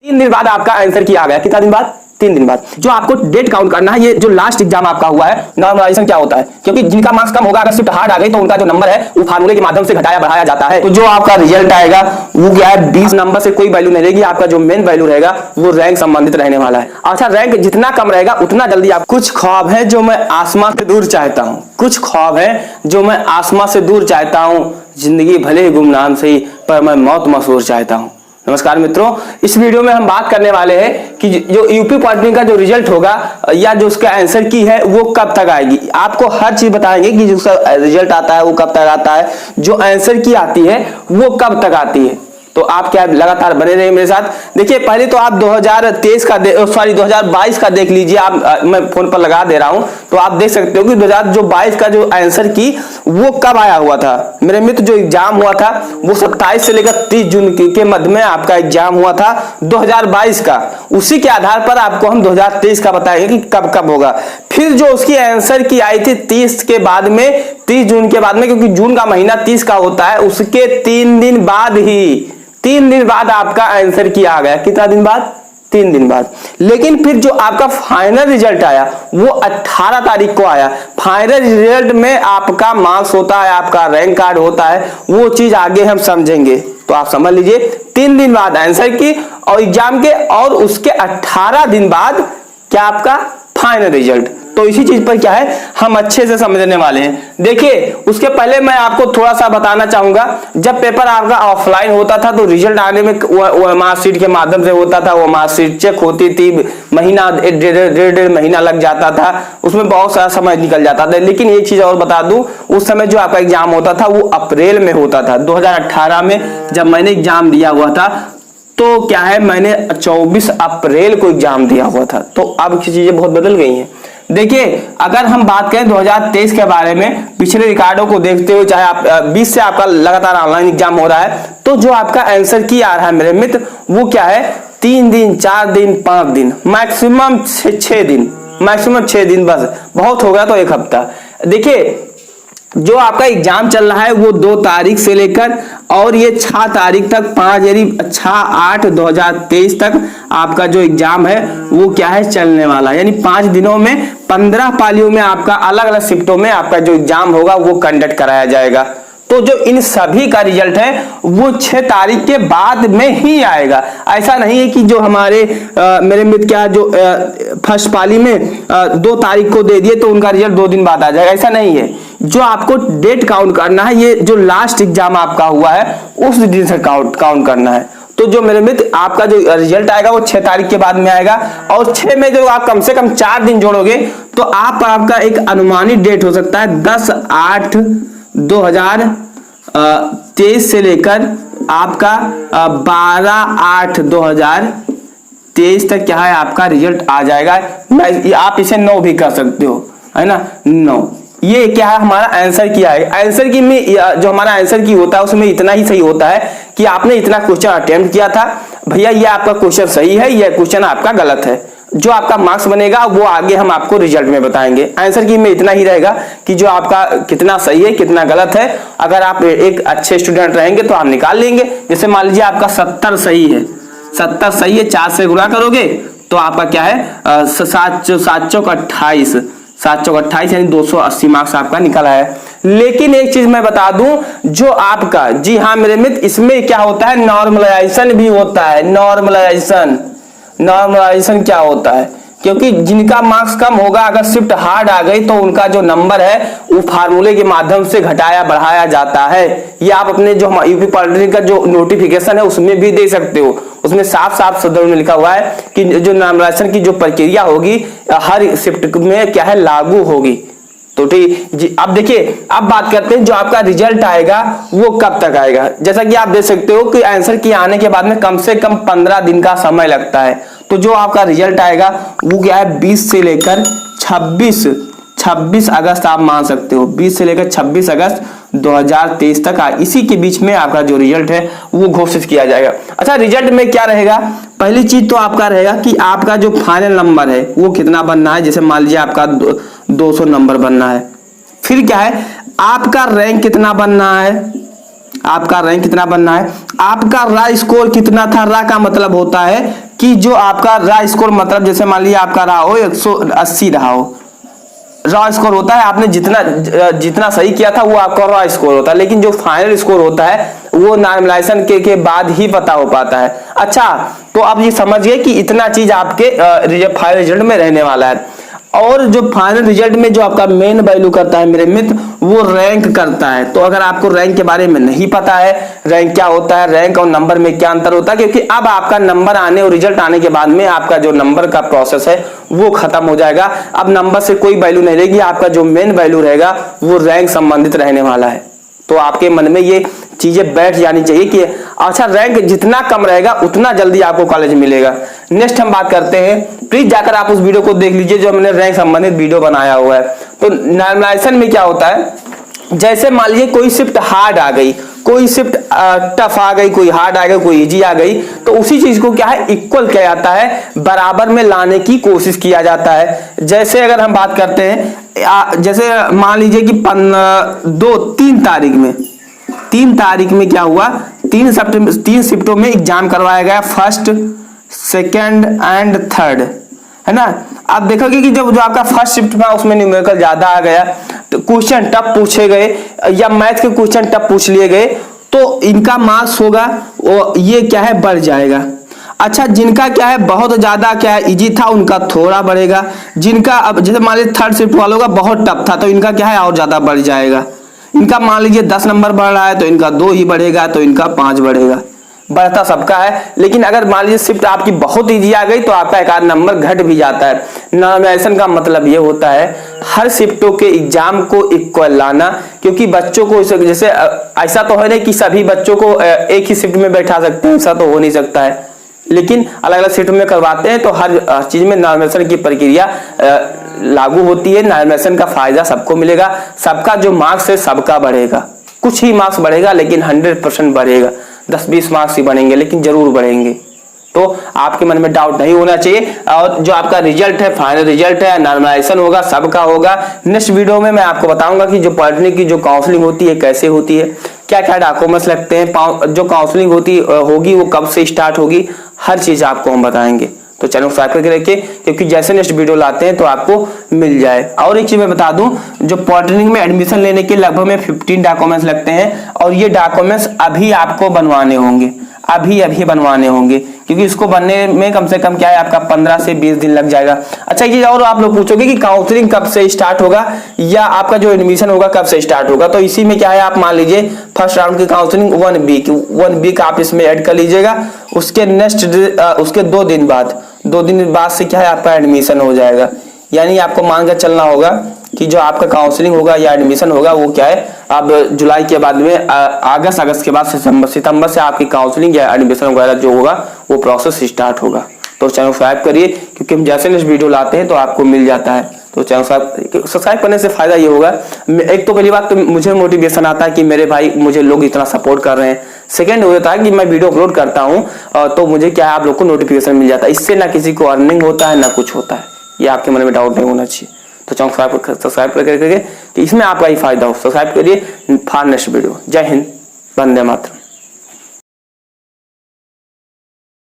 3 दिन बाद आपका आंसर की आ गया। कितना दिन बाद? 3 दिन बाद। जो आपको डेट काउंट करना है, ये जो लास्ट एग्जाम आपका हुआ है, नॉर्मलाइजेशन क्या होता है, क्योंकि जिनका मार्क्स कम होगा, अगर शिफ्ट हार्ड आ गई तो उनका जो नंबर है वो फार्मूले के माध्यम से घटाया बढ़ाया जाता है। तो जो आपका रिजल्ट आएगा वो क्या है, 20 नंबर से कोई वैल्यू नहीं रहेगी। आपका जो मेन वैल्यू रहेगा वो रैंक संबंधित रहने वाला है। अच्छा, रैंक जितना कम रहेगा उतना जल्दी आप। कुछ ख्वाब है जो मैं आसमां से दूर चाहता हूँ, कुछ ख्वाब है जो मैं आसमां से दूर चाहता हूँ, जिंदगी भले ही गुमनाम सही पर मैं मौत मशहूर चाहता हूँ। नमस्कार मित्रों, इस वीडियो में हम बात करने वाले हैं कि जो यूपी पॉलिटेक्निक का जो रिजल्ट होगा या जो उसका आंसर की है वो कब तक आएगी। आपको हर चीज बताएंगे कि जो उसका रिजल्ट आता है वो कब तक आता है, जो आंसर की आती है वो कब तक आती है। तो आप क्या लगातार बने रहे मेरे साथ। देखिए, पहले तो आप 2023 का 2022 का देख लीजिए। आप मैं फोन पर लगा दे रहा हूं तो आप देख सकते हो कि 2022 का जो आंसर की वो कब आया हुआ था मेरे मित्र। जो एग्जाम हुआ था वो 27 से लेकर 30 जून के मध्य में आपका एग्जाम हुआ था 2022 का। उसी के आधार पर आपको हम 2023 का बताएंगे कि कब कब होगा। फिर जो उसकी आंसर की आई थी 30 के बाद में, 30 जून के बाद में, क्योंकि जून का महीना 30 का होता है, उसके 3 दिन बाद ही 3 दिन बाद आपका आंसर की आ गया। कितना दिन बाद? 3 दिन बाद। लेकिन फिर जो आपका फाइनल रिजल्ट आया वो 18 तारीख को आया। फाइनल रिजल्ट में आपका मार्क्स होता है, आपका रैंक कार्ड होता है, वो चीज आगे हम समझेंगे। तो आप समझ लीजिए, 3 दिन बाद आंसर की और एग्जाम के, और उसके 18 दिन बाद क्या आपका फाइनल रिजल्ट। तो इसी चीज पर क्या है हम अच्छे से समझने वाले हैं। देखिए, उसके पहले मैं आपको थोड़ा सा बताना चाहूंगा, जब पेपर आपका ऑफलाइन होता था तो रिजल्ट आने में वो मार्कशीट के माध्यम से होता था। वो मार्कशीट चेक होती थी, महीना डेढ़ महीना लग जाता था, उसमें बहुत सारा समय निकल जाता था। लेकिन एक चीज और बता दूं, उस समय जो आपका एग्जाम होता था वो अप्रैल में होता था। 2018 में जब मैंने एग्जाम दिया हुआ था तो क्या है, मैंने 24 अप्रैल को एग्जाम दिया हुआ था। तो अब की चीजें बहुत बदल गई हैं। देखिए, अगर हम बात करें 2023 के बारे में, पिछले रिकॉर्डों को देखते हुए, चाहे आप 20 से आपका लगातार ऑनलाइन एग्जाम हो रहा है, तो जो आपका आंसर की आ रहा है मेरे मित्र वो क्या है, 3 दिन, 4 दिन, 5 दिन, मैक्सिमम 6 दिन, मैक्सिमम 6 दिन, बस बहुत हो गया तो 1 हफ्ता। देखिए, जो आपका एग्जाम चल रहा है वो 2 तारीख से लेकर और ये 6 तारीख तक, 5 यानी 6/8/2023 तक आपका जो एग्जाम है वो क्या है, चलने वाला है। यानी 5 दिनों में 15 पालियों में आपका अलग अलग शिफ्टों में आपका जो एग्जाम होगा वो कंडक्ट कराया जाएगा। तो जो इन सभी का रिजल्ट है वो 6 तारीख के बाद में ही आएगा। ऐसा नहीं है कि जो हमारे मेरे मित्र क्या जो फर्स्ट पाली में 2 तारीख को दे दिए तो उनका रिजल्ट 2 दिन बाद आ जाएगा, ऐसा नहीं है। जो आपको डेट काउंट करना है, ये जो लास्ट एग्जाम आपका हुआ है उस दिन से काउंट करना है। तो जो मेरे मित्र आपका जो रिजल्ट आएगा वो 6 तारीख के बाद में आएगा, और 6 में जो आप कम से कम 4 दिन जोड़ोगे तो आपका एक अनुमानित डेट हो सकता है 10/8/2023 से लेकर आपका 12/8/2023 तक क्या है आपका रिजल्ट आ जाएगा। आप इसे 9 भी कर सकते हो, है ना, 9। ये क्या है, हमारा आंसर की है। आंसर की में जो हमारा आंसर की होता है उसमें इतना ही सही होता है कि आपने इतना क्वेश्चन अटेम्प्ट किया था, भैया ये आपका क्वेश्चन सही है, ये क्वेश्चन आपका गलत है। जो आपका मार्क्स बनेगा वो आगे हम आपको रिजल्ट में बताएंगे। आंसर की में इतना ही रहेगा कि जो आपका कितना सही है कितना गलत है। अगर आप एक अच्छे स्टूडेंट रहेंगे तो आप निकाल लेंगे। जैसे मान लीजिए आपका 70 सही है, 70 सही है, 4 से गुणा करोगे तो आपका क्या है 7/28 यानी 280 मार्क्स आपका निकल आया है। लेकिन एक चीज मैं बता दूं, जो आपका, जी हाँ मेरे मित्र, इसमें क्या होता है, नॉर्मलाइजेशन भी होता है। नॉर्मलाइजेशन क्या होता है, क्योंकि जिनका मार्क्स कम होगा, अगर शिफ्ट हार्ड आ गई तो उनका जो नंबर है वो फार्मूले के माध्यम से घटाया बढ़ाया जाता है। ये आप अपने जो यूपी पॉलिटेक्निक का जो नोटिफिकेशन है उसमें भी दे सकते हो। उसमें साफ साफ शब्दों में लिखा हुआ है कि जो नॉर्मलाइजेशन की जो प्रक्रिया होगी हर शिफ्ट में क्या है, लागू होगी। तो ठीक जी, अब देखिए, अब बात करते हैं जो आपका रिजल्ट आएगा वो कब तक आएगा। जैसा कि आप देख सकते हो कि आंसर की आने के बाद में कम से कम 15 दिन का समय लगता है। तो जो आपका रिजल्ट आएगा वो क्या है, 20 से लेकर 26 अगस्त आप मान सकते हो, 20 से लेकर 26 अगस्त 2023 तक इसी के बीच में आपका जो रिजल्ट है वो घोषित किया जाएगा। अच्छा, रिजल्ट में क्या रहेगा, पहली चीज तो आपका रहेगा कि आपका जो फाइनल नंबर है वो कितना बनना है। जैसे मान लीजिए आपका 200 नंबर बनना है। फिर क्या है, आपका रैंक कितना बनना है, आपका रैंक कितना बनना है, आपका रा स्कोर कितना था। रा का मतलब होता है कि जो आपका रॉ स्कोर मतलब जैसे मान लीजिए आपका रहा हो 180 रहा हो, रॉ स्कोर होता है आपने जितना सही किया था वो आपका रॉ स्कोर होता है, लेकिन जो फाइनल स्कोर होता है वो नॉर्मलाइजेशन के बाद ही पता हो पाता है। अच्छा, तो आप ये समझिए कि इतना चीज आपके फाइनल रिजल्ट में रहने वाला है। और जो फाइनल रिजल्ट में जो आपका मेन वैल्यू करता है मेरे मित्र, वो रैंक करता है। तो अगर आपको रैंक के बारे में नहीं पता है, रैंक क्या होता है, रैंक और नंबर में क्या अंतर होता है, क्योंकि अब आपका नंबर आने और रिजल्ट आने के बाद में आपका जो नंबर का प्रोसेस है वो खत्म हो जाएगा। अब नंबर से कोई वैल्यू नहीं रहेगी, आपका जो मेन वैल्यू रहेगा वो रैंक संबंधित रहने वाला है। तो आपके मन में ये चीजें बैठ जानी चाहिए कि अच्छा, रैंक जितना कम रहेगा उतना जल्दी आपको कॉलेज मिलेगा। नेक्स्ट हम बात करते हैं, प्लीज जाकर आप उस वीडियो को देख लीजिए जो हमने रैंक संबंधित वीडियो बनाया हुआ है। तो नॉर्मलाइजेशन में क्या होता है, जैसे मान लीजिए कोई शिफ्ट हार्ड आ गई, कोई शिफ्ट टफ आ गई, कोई हार्ड आ गई, कोई इजी आ गई, तो उसी चीज को क्या है, इक्वल किया जाता है, बराबर में लाने की कोशिश किया जाता है। जैसे अगर हम बात करते हैं, जैसे मान लीजिए कि 3 तारीख में क्या हुआ, 3 शिफ्टों में एग्जाम करवाया गया, फर्स्ट, सेकेंड एंड थर्ड, है ना। आप देखोगे कि जब जो आपका फर्स्ट शिफ्ट था उसमें न्यूमेरिकल ज्यादा आ गया, तो क्वेश्चन टफ पूछे गए या मैथ के क्वेश्चन टफ पूछ लिए गए, तो इनका मार्क्स होगा वो ये क्या है, बढ़ जाएगा। अच्छा, जिनका क्या है बहुत ज्यादा क्या है इजी था, उनका थोड़ा बढ़ेगा। जिनका अब जैसे मान लीजिए थर्ड शिफ्ट वालों का बहुत टफ था, तो इनका क्या है और ज्यादा बढ़ जाएगा। इनका मान लीजिए 10 नंबर बढ़ रहा है तो इनका 2 ही बढ़ेगा, तो इनका 5 बढ़ेगा। बढ़ता सबका है, लेकिन अगर मान लीजिए शिफ्ट आपकी बहुत इजी आ गई तो आपका एक आध नंबर घट भी जाता है। नॉर्मलाइजेशन का मतलब ये होता है हर शिफ्टों के एग्जाम को इक्वल लाना, क्योंकि बच्चों को जैसे ऐसा तो है नहीं कि सभी बच्चों को एक ही शिफ्ट में बैठा सकते हैं, ऐसा तो हो नहीं सकता है, लेकिन अलग अलग शिफ्ट में करवाते हैं, तो हर चीज में नॉर्मलाइजेशन की प्रक्रिया लागू होती है। नॉर्मलाइजेशन का फायदा सबको मिलेगा, सबका जो मार्क्स है सबका बढ़ेगा, कुछ ही मार्क्स बढ़ेगा लेकिन 100% बढ़ेगा, 10-20 मार्क्स ही बढ़ेंगे लेकिन जरूर बढ़ेंगे। तो आपके मन में डाउट नहीं होना चाहिए। और जो आपका रिजल्ट है, फाइनल रिजल्ट है, नॉर्मलाइजेशन होगा, सबका होगा। नेक्स्ट वीडियो में मैं आपको बताऊंगा कि जो पॉलिटेक्निक की जो काउंसलिंग होती है कैसे होती है, क्या क्या डॉक्यूमेंट्स लगते हैं, जो काउंसलिंग होगी वो कब से स्टार्ट होगी, हर चीज आपको हम बताएंगे। तो चैनल सब्सक्राइब करके रखिए, क्योंकि जैसे नेक्स्ट वीडियो लाते हैं तो आपको मिल जाए। और एक चीज मैं बता दूं, जो पॉलिटेक्निक में एडमिशन लेने के लगभग में 15 डॉक्यूमेंट्स लगते हैं, और ये डॉक्यूमेंट्स अभी आपको बनवाने होंगे, अभी बनवाने होंगे, क्योंकि इसको बनने में कम से कम क्या है आपका 15 से 20 दिन लग जाएगा। अच्छा, ये और आप लोग पूछोगे कि काउंसलिंग कब से स्टार्ट होगा या आपका जो एडमिशन होगा कब से स्टार्ट होगा, तो इसी में क्या है, आप मान लीजिए फर्स्ट राउंड की काउंसलिंग 1 वीक आप इसमें ऐड कर लीजिएगा, उसके नेक्स्ट उसके 2 दिन बाद से क्या है आपका एडमिशन हो जाएगा। यानी आपको मान कर चलना होगा कि जो आपका काउंसलिंग होगा या एडमिशन होगा वो क्या है, अब जुलाई के बाद में अगस्त के बाद सितंबर से आपकी काउंसलिंग या एडमिशन वगैरह जो होगा वो प्रोसेस स्टार्ट होगा। तो चैनल सब्सक्राइब करिए, क्योंकि हम जैसे नेक्स्ट वीडियो लाते हैं तो आपको मिल जाता है। तो चैनल सब्सक्राइब करने से फायदा ये होगा, एक तो पहली बात तो मुझे मोटिवेशन आता है कि मेरे भाई मुझे लोग इतना सपोर्ट कर रहे हैं। सेकंड होता है कि मैं वीडियो अपलोड करता हूँ तो मुझे क्या है आप लोग को नोटिफिकेशन मिल जाता है, इससे ना किसी को अर्निंग होता है ना कुछ होता है, ये आपके मन में डाउट नहीं होना चाहिए। तो चैनल सब्सक्राइब करके कि इसमें आपका ही फायदा हो। सब्सक्राइब करिए फॉर नेक्स्ट वीडियो। जय हिंद, वंदे मातरम।